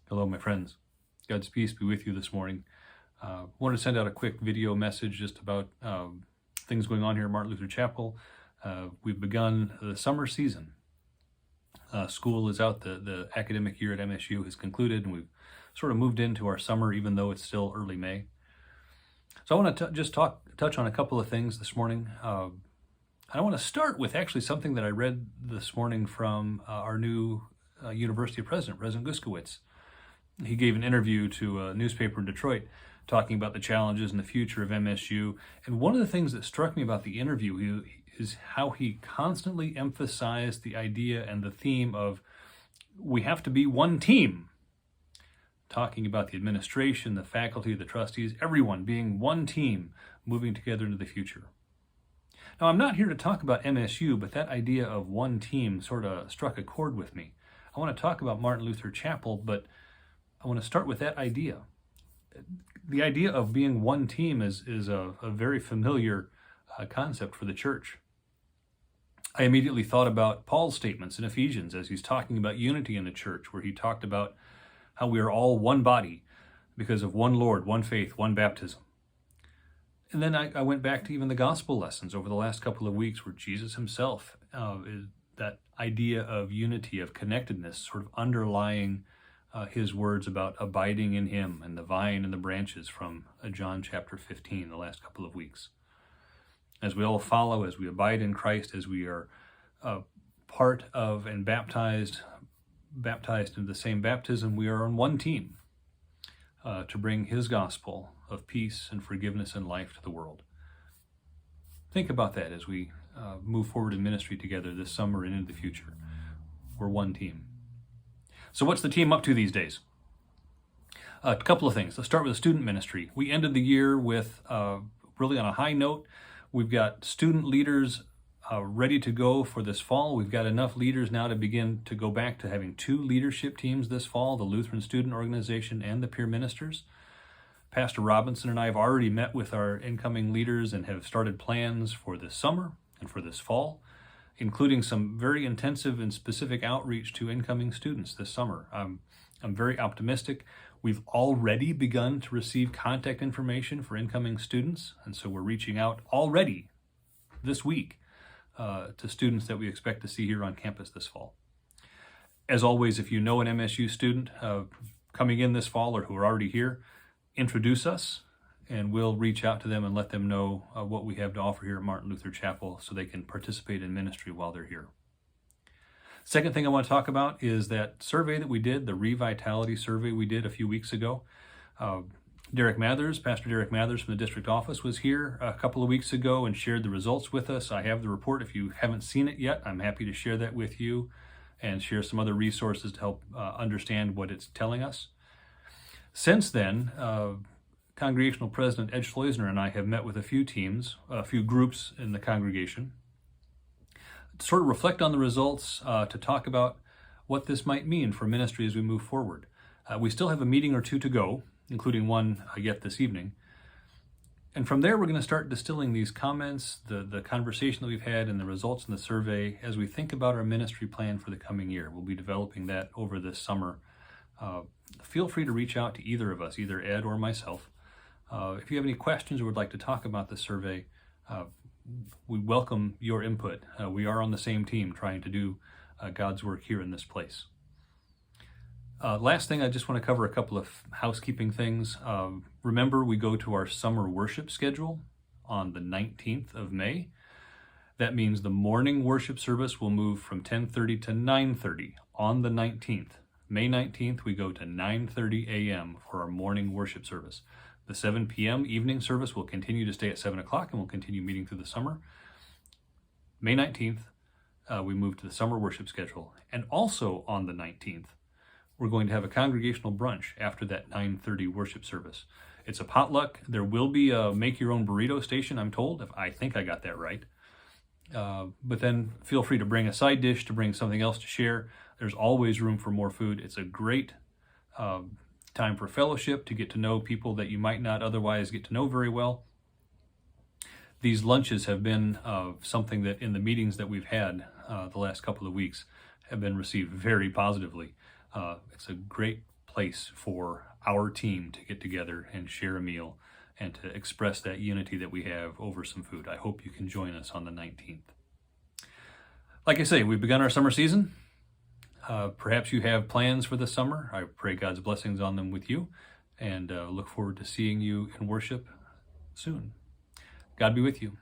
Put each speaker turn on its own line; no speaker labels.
Hello, my friends. God's peace be with you this morning. I wanted to send out a quick video message just about things going on here at Martin Luther Chapel. We've begun the summer season. School is out. The academic year at MSU has concluded, and we've sort of moved into our summer, even though it's still early May. So I want to just touch on a couple of things this morning. I want to start with actually something that I read this morning from our new university president, President Guskowitz. He gave an interview to a newspaper in Detroit talking about the challenges and the future of MSU. And one of the things that struck me about the interview is how he constantly emphasized the idea and the theme of we have to be one team. Talking about the administration, the faculty, the trustees, everyone being one team moving together into the future. Now, I'm not here to talk about MSU, but that idea of one team sort of struck a chord with me. I want to talk about Martin Luther Chapel, but I want to start with that idea. The idea of being one team is a very familiar concept for the church. I immediately thought about Paul's statements in Ephesians as he's talking about unity in the church, where he talked about how we are all one body because of one Lord, one faith, one baptism. And then I went back to even the gospel lessons over the last couple of weeks where Jesus himself, that idea of unity, of connectedness, sort of underlying his words about abiding in him and the vine and the branches from John chapter 15, the last couple of weeks. As we all follow, as we abide in Christ, as we are part of and baptized into the same baptism, we are on one team to bring his gospel of peace and forgiveness and life to the world. Think about that as we move forward in ministry together this summer and into the future. We're one team. So what's the team up to these days? A couple of things. Let's start with the student ministry. We ended the year with really on a high note. We've got student leaders ready to go for this fall. We've got enough leaders now to begin to go back to having 2 leadership teams this fall, the Lutheran Student Organization and the peer ministers. Pastor Robinson and I have already met with our incoming leaders and have started plans for this summer and for this fall, including some very intensive and specific outreach to incoming students this summer. I'm very optimistic. We've already begun to receive contact information for incoming students, and so we're reaching out already this week to students that we expect to see here on campus this fall. As always, if you know an MSU student coming in this fall or who are already here, introduce us, and we'll reach out to them and let them know what we have to offer here at Martin Luther Chapel so they can participate in ministry while they're here. Second thing I want to talk about is that survey that we did, the ReVitality Survey we did a few weeks ago. Derek Mathers, Pastor Derek Mathers from the district office was here a couple of weeks ago and shared the results with us. I have the report. If you haven't seen it yet, I'm happy to share that with you and share some other resources to help understand what it's telling us. Since then, Congregational President Ed Schleusner and I have met with a few teams, a few groups in the congregation, to sort of reflect on the results, to talk about what this might mean for ministry as we move forward. We still have a meeting or two to go, including one yet this evening. And from there, we're going to start distilling these comments, the conversation that we've had and the results in the survey as we think about our ministry plan for the coming year. We'll be developing that over this summer. Feel free to reach out to either of us, either Ed or myself. If you have any questions or would like to talk about the survey, we welcome your input. We are on the same team trying to do God's work here in this place. Last thing, I just want to cover a couple of housekeeping things. Remember, we go to our summer worship schedule on the 19th of May. That means the morning worship service will move from 10:30 to 9:30 on the 19th. May 19th, we go to 9:30 a.m. for our morning worship service. The 7 p.m. evening service will continue to stay at 7 o'clock and we'll continue meeting through the summer. May 19th, we move to the summer worship schedule. And also on the 19th, we're going to have a congregational brunch after that 9:30 worship service. It's a potluck. There will be a make-your-own burrito station, I'm told. I think I got that right. But then feel free to bring a side dish, to bring something else to share. There's always room for more food. It's a great time for fellowship, to get to know people that you might not otherwise get to know very well. These lunches have been something that in the meetings that we've had the last couple of weeks have been received very positively. It's a great place for our team to get together and share a meal and to express that unity that we have over some food. I hope you can join us on the 19th. Like I say, we've begun our summer season. Perhaps you have plans for the summer. I pray God's blessings on them with you, and look forward to seeing you in worship soon. God be with you.